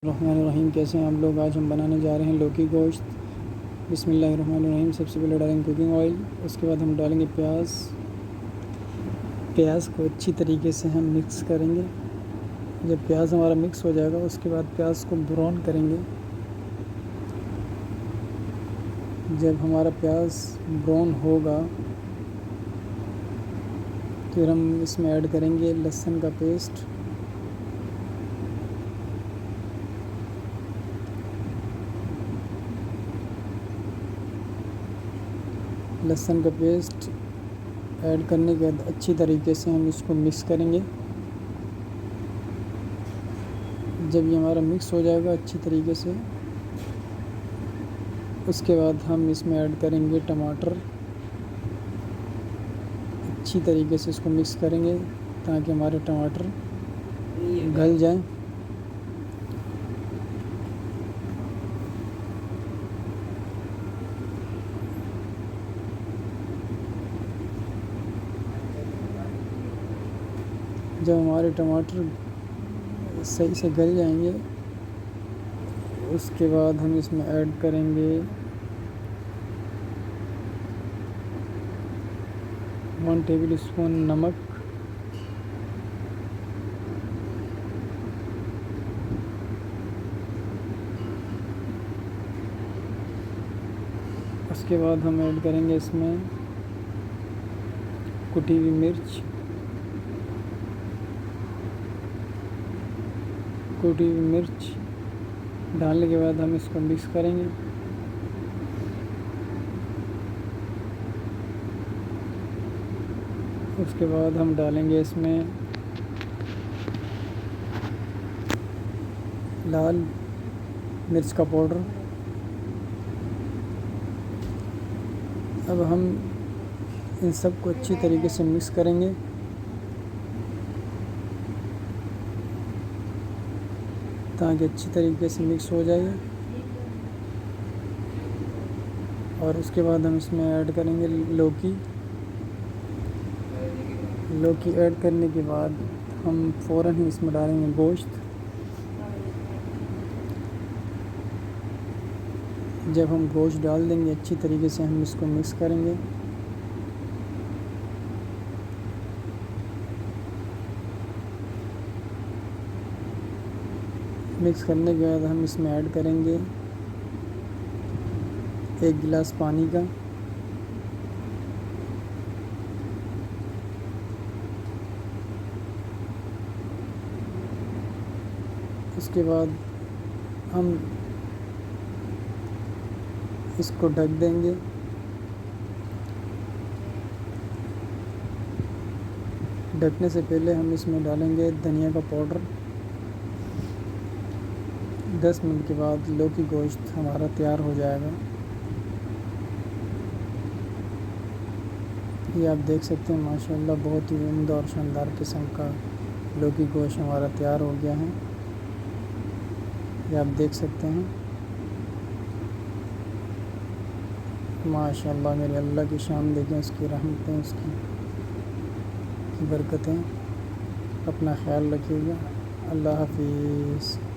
रहमानिर्रहीम। कैसे हैं आप लोग? आज हम बनाने जा रहे हैं लौकी गोश्त। बिस्मिल्लाहिर्रहमानिर्रहीम। सबसे पहले डालेंगे कुकिंग ऑयल, उसके बाद हम डालेंगे प्याज को अच्छी तरीके से हम मिक्स करेंगे। जब प्याज हमारा मिक्स हो जाएगा उसके बाद प्याज को ब्राउन करेंगे। जब हमारा प्याज ब्राउन होगा फिर हम इसमें ऐड करेंगे लहसुन का पेस्ट। लहसुन का पेस्ट ऐड करने के बाद अच्छी तरीके से हम इसको मिक्स करेंगे। जब ये हमारा मिक्स हो जाएगा अच्छी तरीके से, उसके बाद हम इसमें ऐड करेंगे टमाटर। अच्छी तरीके से इसको मिक्स करेंगे ताकि हमारे टमाटर गल जाएं। जब हमारे टमाटर सही से गल जाएंगे उसके बाद हम इसमें ऐड करेंगे 1 टेबल स्पून नमक। उसके बाद हम ऐड करेंगे इसमें कुटी हुई मिर्च। डालने के बाद हम इसको मिक्स करेंगे। उसके बाद हम डालेंगे इसमें लाल मिर्च का पाउडर। अब हम इन सब को अच्छी तरीके से मिक्स करेंगे। ताकि अच्छी तरीके से मिक्स हो जाए। और उसके बाद हम इसमें ऐड करेंगे लौकी ऐड करने के बाद हम फ़ौरन ही इसमें डालेंगे गोश्त। जब हम गोश्त डाल देंगे अच्छी तरीके से हम इसको मिक्स करेंगे। मिक्स करने के बाद हम इसमें ऐड करेंगे 1 गिलास पानी का। उसके बाद हम इसको ढक देंगे। ढकने से पहले हम इसमें डालेंगे धनिया का पाउडर। 10 मिनट के बाद लौकी गोश्त हमारा तैयार हो जाएगा। ये आप देख सकते हैं माशाल्लाह बहुत ही उम्दा और शानदार किस्म का लौकी गोश्त हमारा तैयार हो गया है। ये आप देख सकते हैं माशाल्लाह। मेरे अल्लाह की शान देखें, उसकी रहमतें, उसकी बरकतें। अपना ख्याल रखिएगा। अल्लाह हाफिज़।